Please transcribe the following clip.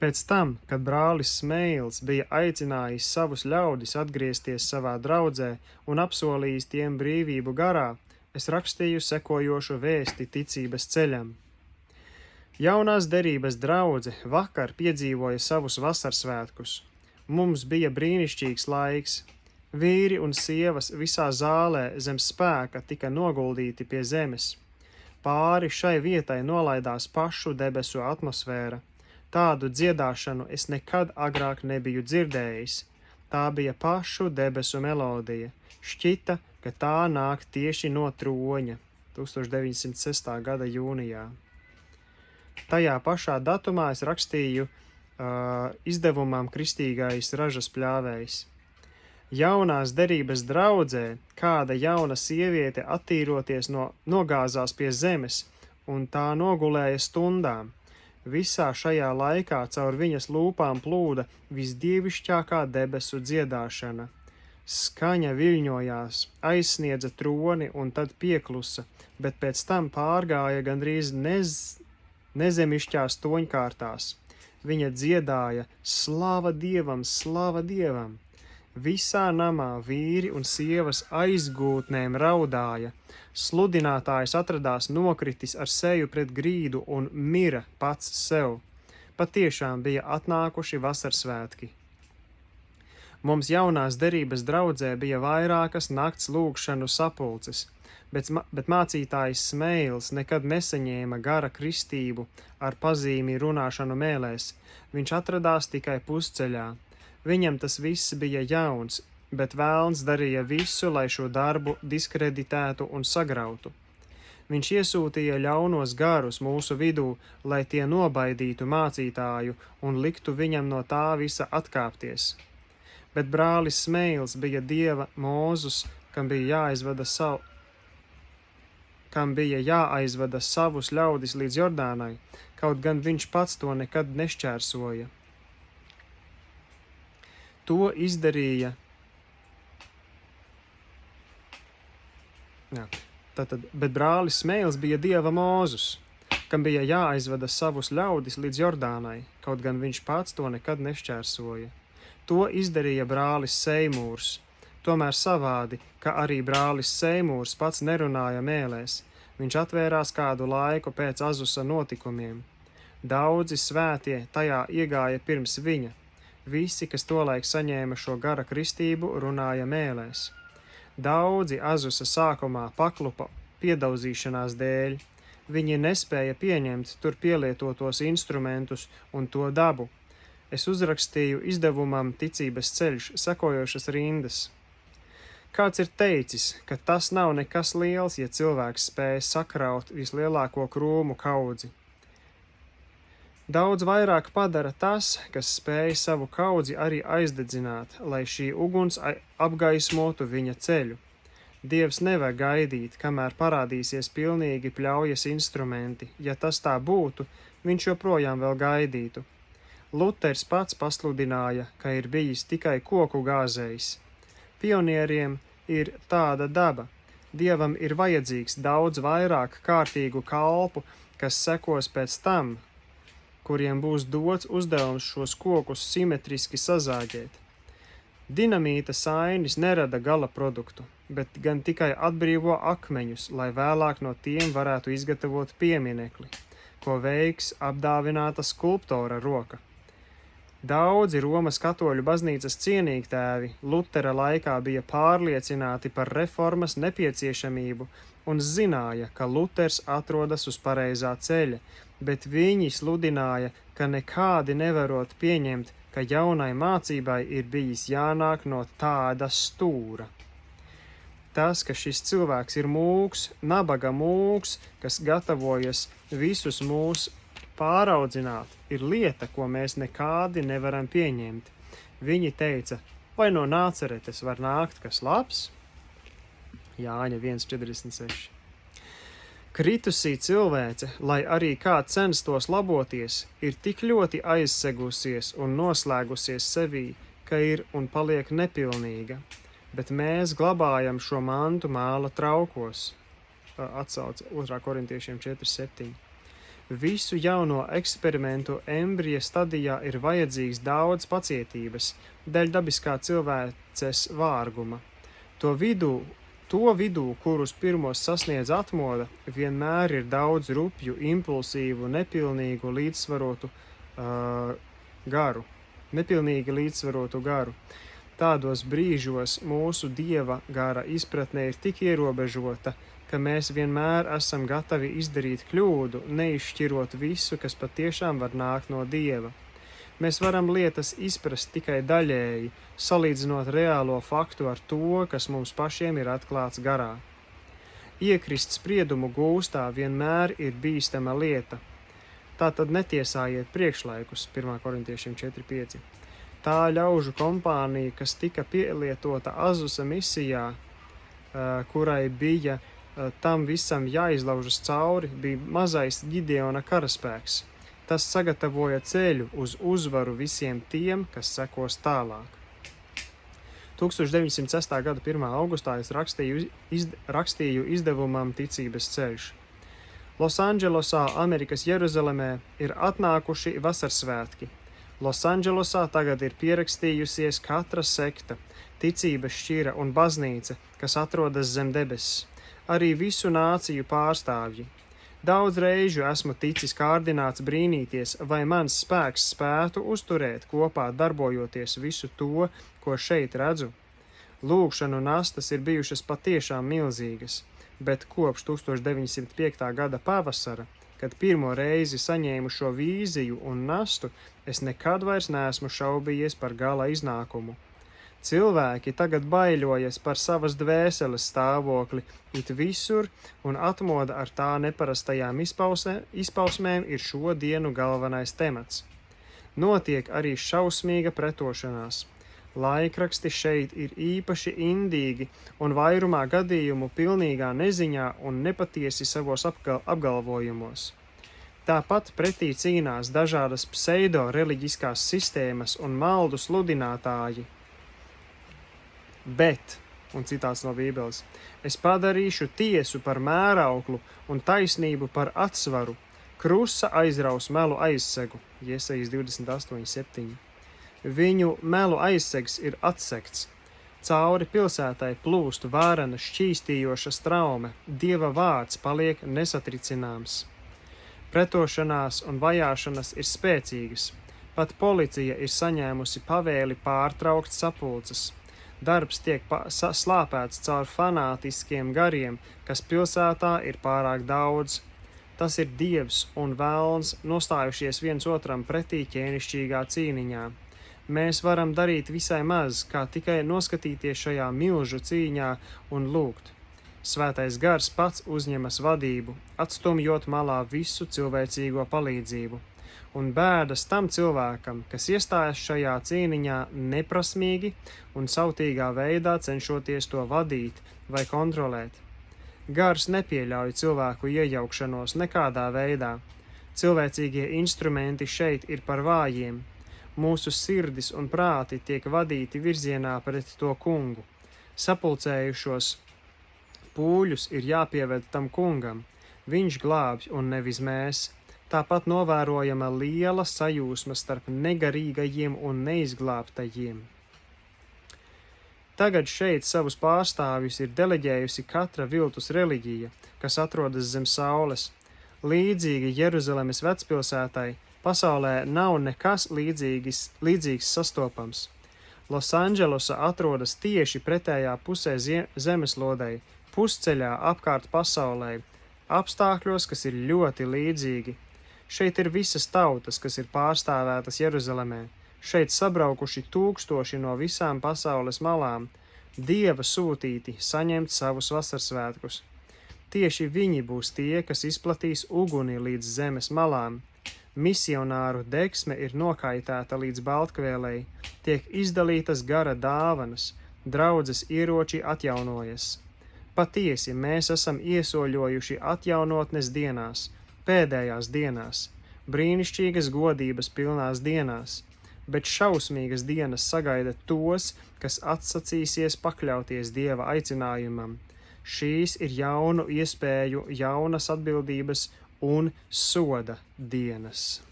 Pēc tam, kad brālis Smeils bija aicinājis savus ļaudis atgriezties savā draudzē un apsolījis tiem brīvību garā, es rakstīju sekojošu vēsti ticības ceļam. Jaunās derības draudze vakar piedzīvoja savus vasarsvētkus. Mums bija brīnišķīgs laiks. Vīri un sievas visā zālē zem spēka tika noguldīti pie zemes. Pāri šai vietai nolaidās pašu debesu atmosfēra. Tādu dziedāšanu es nekad agrāk nebiju dzirdējis. Tā bija pašu debesu melodija. Šķita, ka tā nāk tieši no troņa 1906. gada jūnijā. Tajā pašā datumā es rakstīju izdevumam Kristīgais ražas pļāvējs. Jaunās derības draudzē kāda jauna sieviete attīroties nogāzās pie zemes, un tā nogulēja stundām. Visā šajā laikā caur viņas lūpām plūda visdievišķākā debesu dziedāšana. Skaņa viļņojās, aizsniedza troni un tad pieklusa, bet pēc tam pārgāja gandrīz nezemišķās toņkārtās. Viņa dziedāja slava Dievam, slava Dievam. Visā namā vīri un sievas aizgūtnēm raudāja. Sludinātājs atradās nokritis ar seju pret grīdu un mira pats sev. Patiešām bija atnākuši vasarsvētki. Mums jaunās derības draudzē bija vairākas nakts lūgšanu sapulces, bet mācītājs Smeils nekad nesaņēma gara kristību ar pazīmi runāšanu mēlēs. Viņš atradās tikai pusceļā. Viņam tas viss bija jauns, bet vēlns darīja visu, lai šo darbu diskreditētu un sagrautu. Viņš iesūtīja ļaunos garus mūsu vidū, lai tie nobaidītu mācītāju un liktu viņam no tā visa atkāpties. Bet brālis Smeils bija Dieva Mūzus, kam bija jāaizvada savus ļaudis līdz Jordānai, kaut gan viņš pats to nekad nešķērsoja. To izdarīja. Bet brālis Smeils bija Dieva Mūzus, kam bija jāaizvada savus ļaudis līdz Jordānai, kaut gan viņš pats to nekad nešķērsoja. To izdarīja brālis Seimūrs, tomēr savādi, ka arī brālis Seimūrs pats nerunāja mēlēs. Viņš atvērās kādu laiku pēc Azusa notikumiem. Daudzi svētie tajā iegāja pirms viņa. Visi, kas tolaik saņēma šo gara kristību, runāja mēlēs. Daudzi Azusa sākumā paklupa piedauzīšanās dēļ. Viņi nespēja pieņemt tur pielietotos instrumentus un to dabu. Es uzrakstīju izdevumam Ticības ceļš sekojošas rindas. Kāds ir teicis, ka tas nav nekas liels, ja cilvēks spēj sakraut vislielāko krūmu kaudzi. Daudz vairāk padara tas, kas spēj savu kaudzi arī aizdedzināt, lai šī uguns apgaismotu viņa ceļu. Dievs nevar gaidīt, kamēr parādīsies pilnīgi pļaujas instrumenti. Ja tas tā būtu, viņš joprojām vēl gaidītu. Luters pats pasludināja, ka ir bijis tikai koku gāzējs. Pionieriem ir tāda daba. Dievam ir vajadzīgs daudz vairāk kārtīgu kalpu, kas sekos pēc tam, kuriem būs dots uzdevums šos kokus simetriski sazāģēt. Dinamīta sainis nerada gala produktu, bet gan tikai atbrīvo akmeņus, lai vēlāk no tiem varētu izgatavot pieminekli, ko veiks apdāvināta skulptora roka. Daudzi Romas katoļu baznīcas cienīgtēvi Lutera laikā bija pārliecināti par reformas nepieciešamību un zināja, ka Luters atrodas uz pareizā ceļa, bet viņi sludināja, ka nekādi nevarot pieņemt, ka jaunai mācībai ir bijis jānāk no tāda stūra. Tas, ka šis cilvēks ir mūks, nabaga mūks, kas gatavojas visus mūs pāraudzināt, ir lieta, ko mēs nekādi nevaram pieņemt. Viņi teica, vai no Nāceretes var nākt kas labs? Jāņa 1,46. Kritusī cilvēce, lai arī kā censtos laboties, ir tik ļoti aizsegusies un noslēgusies sevī, ka ir un paliek nepilnīga, bet mēs glabājam šo mantu māla traukos. Atsauce 2. Korintiešiem 4,7. Visu jauno eksperimentu embrija stadijā ir vajadzīgs daudz pacietības, dēļ dabiskā cilvēces vārguma. To vidū, kurus pirmos sasniedz atmoda, vienmēr ir daudz rupju, impulsīvu, nepilnīgi līdzsvarotu garu. Tādos brīžos mūsu Dieva gara izpratne ir tik ierobežota, ka mēs vienmēr esam gatavi izdarīt kļūdu, neizšķirot visu, kas patiešām var nākt no Dieva. Mēs varam lietas izprast tikai daļēji, salīdzinot reālo faktu ar to, kas mums pašiem ir atklāts garā. Iekrist spriedumu gūstā vienmēr ir bīstama lieta. Tātad netiesājiet priekšlaikus, 1. korintiešiem 4.5. Tā ļaužu kompānija, kas tika pielietota Azusa misijā, kurai bija tam visam jāizlaužas cauri, bija mazais Gideona karaspēks. Tas sagatavoja ceļu uz uzvaru visiem tiem, kas sekos tālāk. 1906. gada 1. augustā es rakstīju izdevumam Ticības ceļš. Losandželosā, Amerikas Jeruzalemē, ir atnākuši vasarsvētki. Losandželosā tagad ir pierakstījusies katra sekta, ticības šķira un baznīca, kas atrodas zem debesis. Arī visu nāciju pārstāvji. Daudz reižu esmu ticis kārdināts brīnīties, vai mans spēks spētu uzturēt kopā darbojoties visu to, ko šeit redzu. Lūgšanu nastas ir bijušas patiešām milzīgas, bet kopš 1905. gada pavasara, kad pirmo reizi saņēmu šo vīziju un nastu, es nekad vairs neesmu šaubījies par gala iznākumu. Cilvēki tagad baiļojas par savas dvēseles stāvokli it visur, un atmoda ar tā neparastajām izpausmēm ir šo dienu galvenais temats. Notiek arī šausmīga pretošanās. Laikraksti šeit ir īpaši indīgi un vairumā gadījumu pilnīgā neziņā un nepatiesi savos apgalvojumos. Tāpat pretī cīnās dažādas pseido-reliģiskās sistēmas un maldu sludinātāji. Bet, un citāts no Bībeles, es padarīšu tiesu par mērauklu un taisnību par atsvaru, krusa aizraus melu aizsegu, Jesajas 28.7. Viņu melu aizsegs ir atsekts. Cauri pilsētai plūst vārena šķīstījoša straume, Dieva vārds paliek nesatricināms. Pretošanās un vajāšanas ir spēcīgas. Pat policija ir saņēmusi pavēli pārtraukt sapulces. Darbs tiek slāpēts caur fanātiskiem gariem, kas pilsētā ir pārāk daudz. Tas ir Dievs un velns nostājušies viens otram pretī ķēnišķīgā cīniņā. Mēs varam darīt visai maz, kā tikai noskatīties šajā milžu cīņā un lūgt. Svētais gars pats uzņemas vadību, atstumjot malā visu cilvēcīgo palīdzību. Un bēdas tam cilvēkam, kas iestājas šajā cīniņā neprasmīgi un sautīgā veidā cenšoties to vadīt vai kontrolēt. Gars nepieļauj cilvēku iejaukšanos nekādā veidā. Cilvēcīgie instrumenti šeit ir par vājiem. Mūsu sirdis un prāti tiek vadīti virzienā pret to kungu. Sapulcējušos pūļus ir jāpieved tam kungam. Viņš glābj un nevis mēs. Tāpat novērojama liela sajūsma starp negarīgajiem un neizglābtajiem. Tagad šeit savus pārstāvjus ir deleģējusi katra viltus reliģija, kas atrodas zem saules. Līdzīgi Jeruzalemes vecpilsētai, pasaulē nav nekas līdzīgs sastopams. Losandželosa atrodas tieši pretējā pusē zemeslodei, pusceļā apkārt pasaulē, apstākļos, kas ir ļoti līdzīgi. Šeit ir visas tautas, kas ir pārstāvētas Jeruzalemē. Šeit sabraukuši tūkstoši no visām pasaules malām, Dieva sūtīti saņemt savus vasarsvētkus. Tieši viņi būs tie, kas izplatīs uguni līdz zemes malām. Misionāru degsme ir nokaitēta līdz baltkvēlei, tiek izdalītas gara dāvanas, draudzes ieroči atjaunojas. Patiesi mēs esam iesoļojuši atjaunotnes dienās, pēdējās dienās, brīnišķīgas godības pilnās dienās, bet šausmīgas dienas sagaida tos, kas atsacīsies pakļauties Dieva aicinājumam. Šīs ir jaunu iespēju, jaunas atbildības un soda dienas.